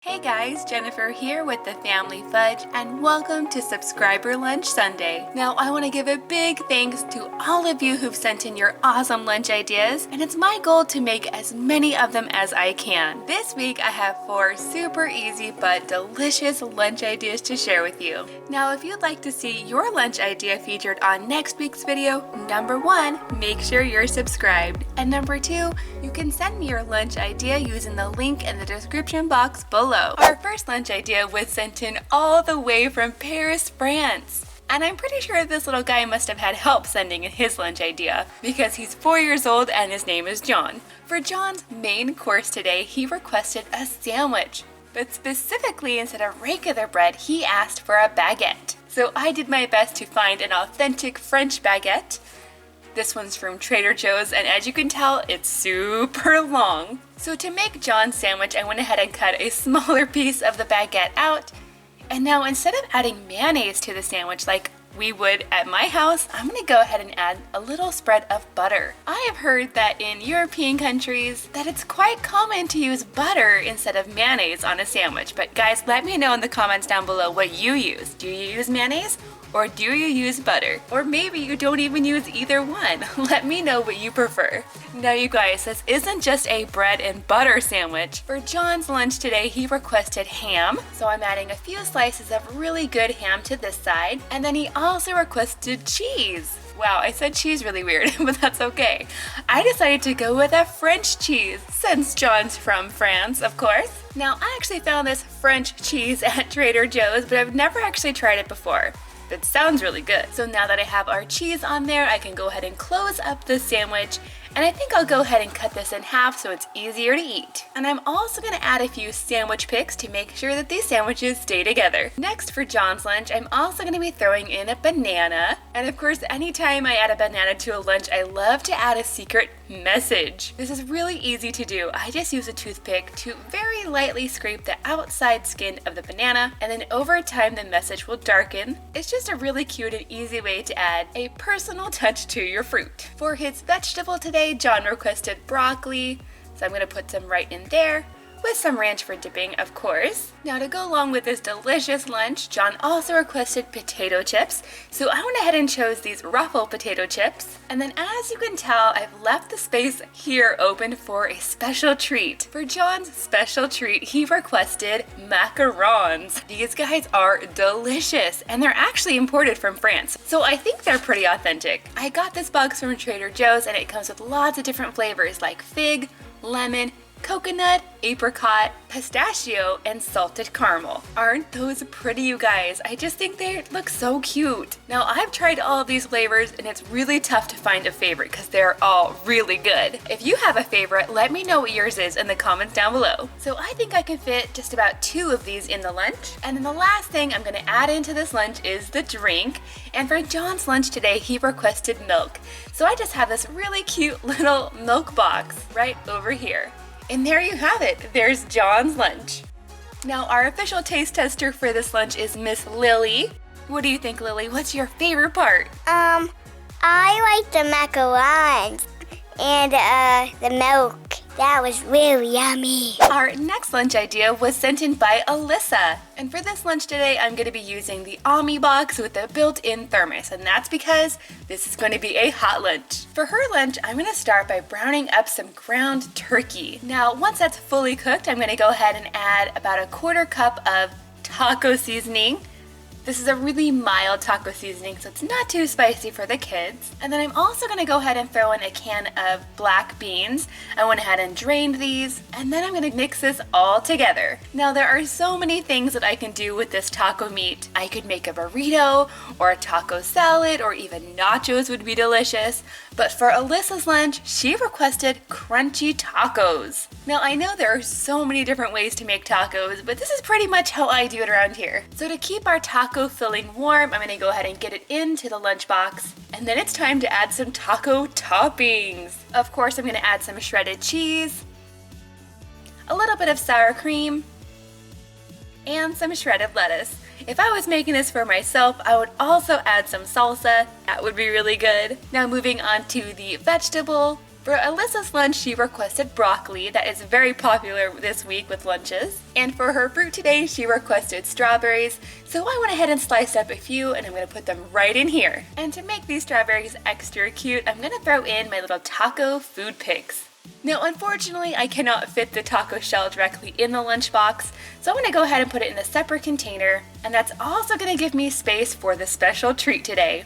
Hey guys, Jennifer here with the Family Fudge and welcome to Subscriber Lunch Sunday. Now I want to give a big thanks to all of you who've sent in your awesome lunch ideas, and it's my goal to make as many of them as I can. This week I have 4 super easy but delicious lunch ideas to share with you. Now if you'd like to see your lunch idea featured on next week's video, number 1, make sure you're subscribed. And number 2, you can send me your lunch idea using the link in the description box below. Our first lunch idea was sent in all the way from Paris, France. And I'm pretty sure this little guy must have had help sending in his lunch idea because he's 4 years old and his name is John. For John's main course today, he requested a sandwich. But specifically, instead of regular bread, he asked for a baguette. So I did my best to find an authentic French baguette. This one's from Trader Joe's, and as you can tell, it's super long. So to make John's sandwich, I went ahead and cut a smaller piece of the baguette out. And now instead of adding mayonnaise to the sandwich like we would at my house, I'm gonna go ahead and add a little spread of butter. I have heard that in European countries that it's quite common to use butter instead of mayonnaise on a sandwich. But guys, let me know in the comments down below what you use. Do you use mayonnaise? Or do you use butter? Or maybe you don't even use either one. Let me know what you prefer. Now you guys, this isn't just a bread and butter sandwich. For John's lunch today, he requested ham. So I'm adding a few slices of really good ham to this side. And then he also requested cheese. Wow, I said cheese really weird, but that's okay. I decided to go with a French cheese, since John's from France, of course. Now, I actually found this French cheese at Trader Joe's, but I've never actually tried it before. It sounds really good. So now that I have our cheese on there, I can go ahead and close up the sandwich. And I think I'll go ahead and cut this in half so it's easier to eat. And I'm also gonna add a few sandwich picks to make sure that these sandwiches stay together. Next for John's lunch, I'm also gonna be throwing in a banana. And of course, anytime I add a banana to a lunch, I love to add a secret message. This is really easy to do. I just use a toothpick to very lightly scrape the outside skin of the banana, and then over time the message will darken. It's just a really cute and easy way to add a personal touch to your fruit. For his vegetable today, John requested broccoli, so I'm going to put some right in there, with some ranch for dipping, of course. Now to go along with this delicious lunch, John also requested potato chips, so I went ahead and chose these Ruffle potato chips. And then as you can tell, I've left the space here open for a special treat. For John's special treat, he requested macarons. These guys are delicious, and they're actually imported from France, so I think they're pretty authentic. I got this box from Trader Joe's, and it comes with lots of different flavors like fig, lemon, coconut, apricot, pistachio, and salted caramel. Aren't those pretty, you guys? I just think they look so cute. Now, I've tried all of these flavors, and it's really tough to find a favorite because they're all really good. If you have a favorite, let me know what yours is in the comments down below. So I think I can fit just about 2 of these in the lunch. And then the last thing I'm gonna add into this lunch is the drink. And for John's lunch today, he requested milk. So I just have this really cute little milk box right over here. And there you have it, there's John's lunch. Now our official taste tester for this lunch is Miss Lily. What do you think, Lily? What's your favorite part? I like the macarons and the milk. That was really yummy. Our next lunch idea was sent in by Alyssa. And for this lunch today, I'm going to be using the Omni box with the built-in thermos. And that's because this is going to be a hot lunch. For her lunch, I'm going to start by browning up some ground turkey. Now, once that's fully cooked, I'm going to go ahead and add about a 1/4 cup of taco seasoning. This is a really mild taco seasoning, so it's not too spicy for the kids. And then I'm also gonna go ahead and throw in a can of black beans. I went ahead and drained these, and then I'm gonna mix this all together. Now there are so many things that I can do with this taco meat. I could make a burrito, or a taco salad, or even nachos would be delicious. But for Alyssa's lunch, she requested crunchy tacos. Now I know there are so many different ways to make tacos, but this is pretty much how I do it around here. So to keep our taco filling warm, I'm gonna go ahead and get it into the lunchbox. And then it's time to add some taco toppings. Of course, I'm gonna add some shredded cheese, a little bit of sour cream, and some shredded lettuce. If I was making this for myself, I would also add some salsa. That would be really good. Now moving on to the vegetable. For Alyssa's lunch, she requested broccoli. That is very popular this week with lunches. And for her fruit today, she requested strawberries. So I went ahead and sliced up a few, and I'm going to put them right in here. And to make these strawberries extra cute, I'm going to throw in my little taco food picks. Now, unfortunately, I cannot fit the taco shell directly in the lunchbox, so I'm going to go ahead and put it in a separate container, and that's also going to give me space for the special treat today,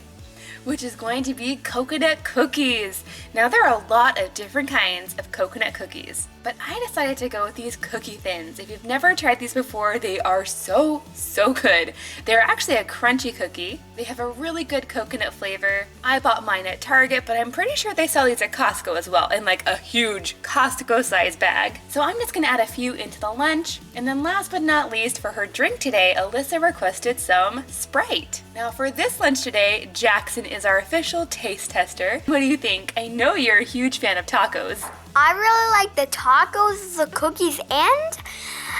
which is going to be coconut cookies. Now, there are a lot of different kinds of coconut cookies, but I decided to go with these cookie thins. If you've never tried these before, they are so good. They're actually a crunchy cookie. They have a really good coconut flavor. I bought mine at Target, but I'm pretty sure they sell these at Costco as well in like a huge Costco-sized bag. So I'm just gonna add a few into the lunch. And then last but not least, for her drink today, Alyssa requested some Sprite. Now for this lunch today, Jackson is our official taste tester. What do you think? I know you're a huge fan of tacos. I really like the tacos, the cookies, and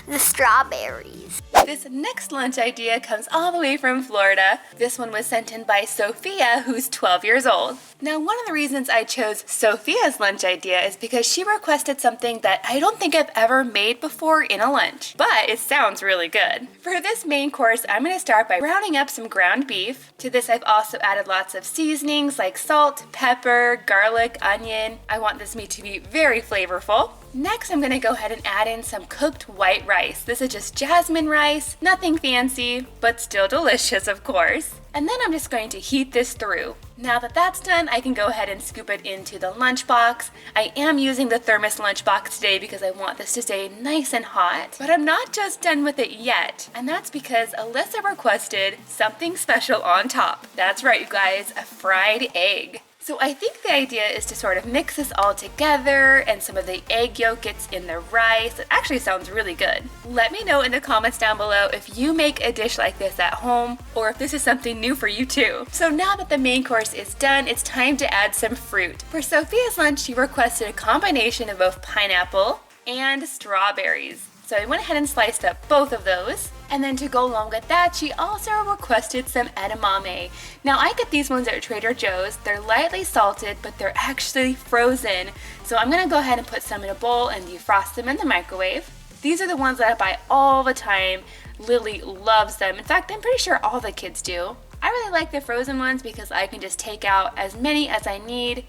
the strawberries. This next lunch idea comes all the way from Florida. This one was sent in by Sophia, who's 12 years old. Now, one of the reasons I chose Sophia's lunch idea is because she requested something that I don't think I've ever made before in a lunch, but it sounds really good. For this main course, I'm going to start by browning up some ground beef. To this, I've also added lots of seasonings like salt, pepper, garlic, onion. I want this meat to be very flavorful. Next, I'm going to go ahead and add in some cooked white rice. This is just jasmine rice, nothing fancy, but still delicious, of course. And then I'm just going to heat this through. Now that that's done, I can go ahead and scoop it into the lunchbox. I am using the thermos lunchbox today because I want this to stay nice and hot. But I'm not just done with it yet, and that's because Alyssa requested something special on top. That's right, you guys, a fried egg. So I think the idea is to sort of mix this all together and some of the egg yolk gets in the rice. It actually sounds really good. Let me know in the comments down below if you make a dish like this at home or if this is something new for you too. So now that the main course is done, it's time to add some fruit. For Sophia's lunch, she requested a combination of both pineapple and strawberries. So I went ahead and sliced up both of those. And then to go along with that, she also requested some edamame. Now I get these ones at Trader Joe's. They're lightly salted, but they're actually frozen. So I'm gonna go ahead and put some in a bowl and defrost them in the microwave. These are the ones that I buy all the time. Lily loves them. In fact, I'm pretty sure all the kids do. I really like the frozen ones because I can just take out as many as I need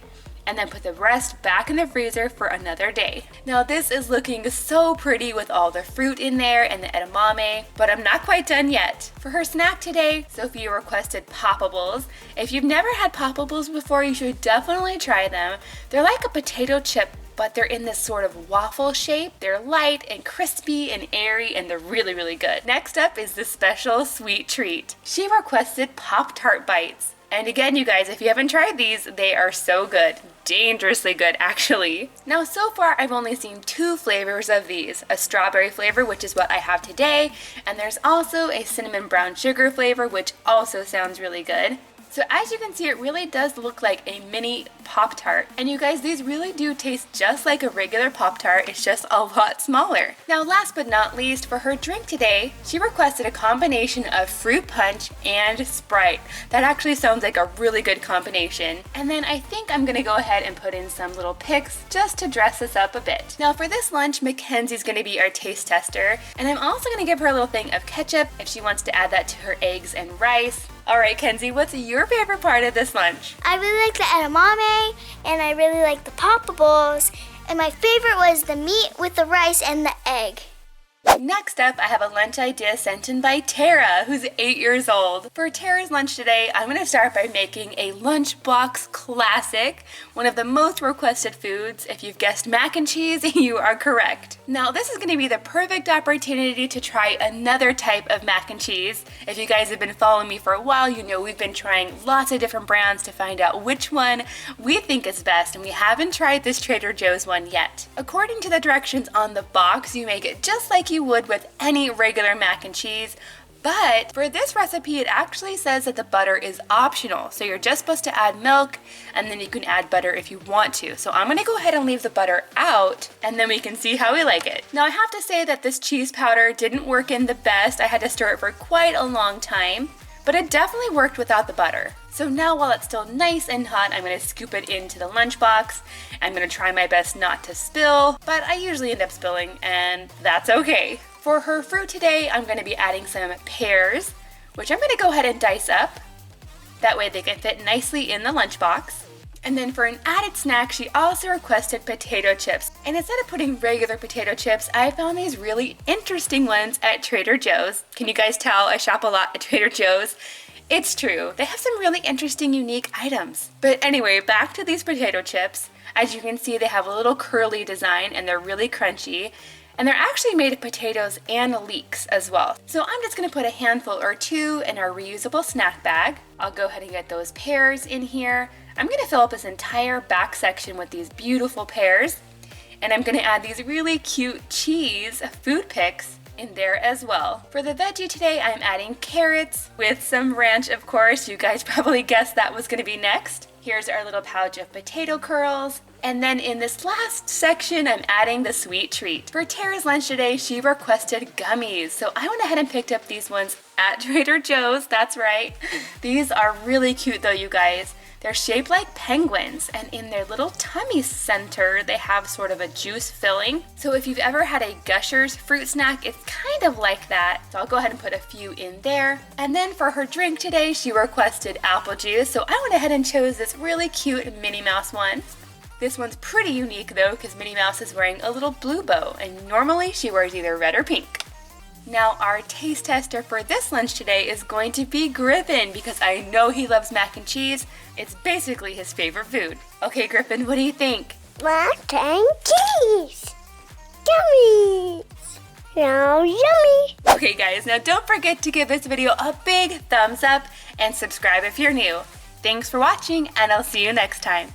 and then put the rest back in the freezer for another day. Now this is looking so pretty with all the fruit in there and the edamame, but I'm not quite done yet. For her snack today, Sophia requested poppables. If you've never had poppables before, you should definitely try them. They're like a potato chip, but they're in this sort of waffle shape. They're light and crispy and airy, and they're really good. Next up is the special sweet treat. She requested Pop-Tart bites. And again, you guys, if you haven't tried these, they are so good. Dangerously good, actually. Now, so far, I've only seen 2 flavors of these. A strawberry flavor, which is what I have today, and there's also a cinnamon brown sugar flavor, which also sounds really good. So as you can see, it really does look like a mini Pop-Tart. And you guys, these really do taste just like a regular Pop-Tart, it's just a lot smaller. Now last but not least, for her drink today, she requested a combination of fruit punch and Sprite. That actually sounds like a really good combination. And then I think I'm gonna go ahead and put in some little picks just to dress this up a bit. Now for this lunch, Mackenzie's gonna be our taste tester. And I'm also gonna give her a little thing of ketchup if she wants to add that to her eggs and rice. All right, Kenzie, what's your favorite part of this lunch? I really like the edamame, and I really like the poppables, and my favorite was the meat with the rice and the egg. Next up, I have a lunch idea sent in by Tara, who's 8 years old. For Tara's lunch today, I'm going to start by making a lunchbox classic, one of the most requested foods. If you've guessed mac and cheese, you are correct. Now, this is going to be the perfect opportunity to try another type of mac and cheese. If you guys have been following me for a while, you know we've been trying lots of different brands to find out which one we think is best, and we haven't tried this Trader Joe's one yet. According to the directions on the box, you make it just like you would with any regular mac and cheese, but for this recipe it actually says that the butter is optional, so you're just supposed to add milk and then you can add butter if you want to. So I'm gonna go ahead and leave the butter out and then we can see how we like it. Now I have to say that this cheese powder didn't work in the best. I had to stir it for quite a long time, but it definitely worked without the butter. So now while it's still nice and hot, I'm gonna scoop it into the lunchbox. I'm gonna try my best not to spill, but I usually end up spilling, and that's okay. For her fruit today, I'm gonna be adding some pears, which I'm gonna go ahead and dice up. That way they can fit nicely in the lunchbox. And then for an added snack, she also requested potato chips. And instead of putting regular potato chips, I found these really interesting ones at Trader Joe's. Can you guys tell I shop a lot at Trader Joe's? It's true, they have some really interesting, unique items. But anyway, back to these potato chips. As you can see, they have a little curly design and they're really crunchy. And they're actually made of potatoes and leeks as well. So I'm just gonna put a handful or two in our reusable snack bag. I'll go ahead and get those pears in here. I'm gonna fill up this entire back section with these beautiful pears. And I'm gonna add these really cute cheese food picks in there as well. For the veggie today, I'm adding carrots with some ranch, of course. You guys probably guessed that was gonna be next. Here's our little pouch of potato curls. And then in this last section, I'm adding the sweet treat. For Tara's lunch today, she requested gummies. So I went ahead and picked up these ones at Trader Joe's, that's right. These are really cute though, you guys. They're shaped like penguins, and in their little tummy center, they have sort of a juice filling. So if you've ever had a Gushers fruit snack, it's kind of like that. So I'll go ahead and put a few in there. And then for her drink today, she requested apple juice. So I went ahead and chose this really cute Minnie Mouse one. This one's pretty unique though, because Minnie Mouse is wearing a little blue bow, and normally she wears either red or pink. Now our taste tester for this lunch today is going to be Griffin, because I know he loves mac and cheese. It's basically his favorite food. Okay, Griffin, what do you think? Mac and cheese. Yummy. So yummy. Okay guys, now don't forget to give this video a big thumbs up and subscribe if you're new. Thanks for watching, and I'll see you next time.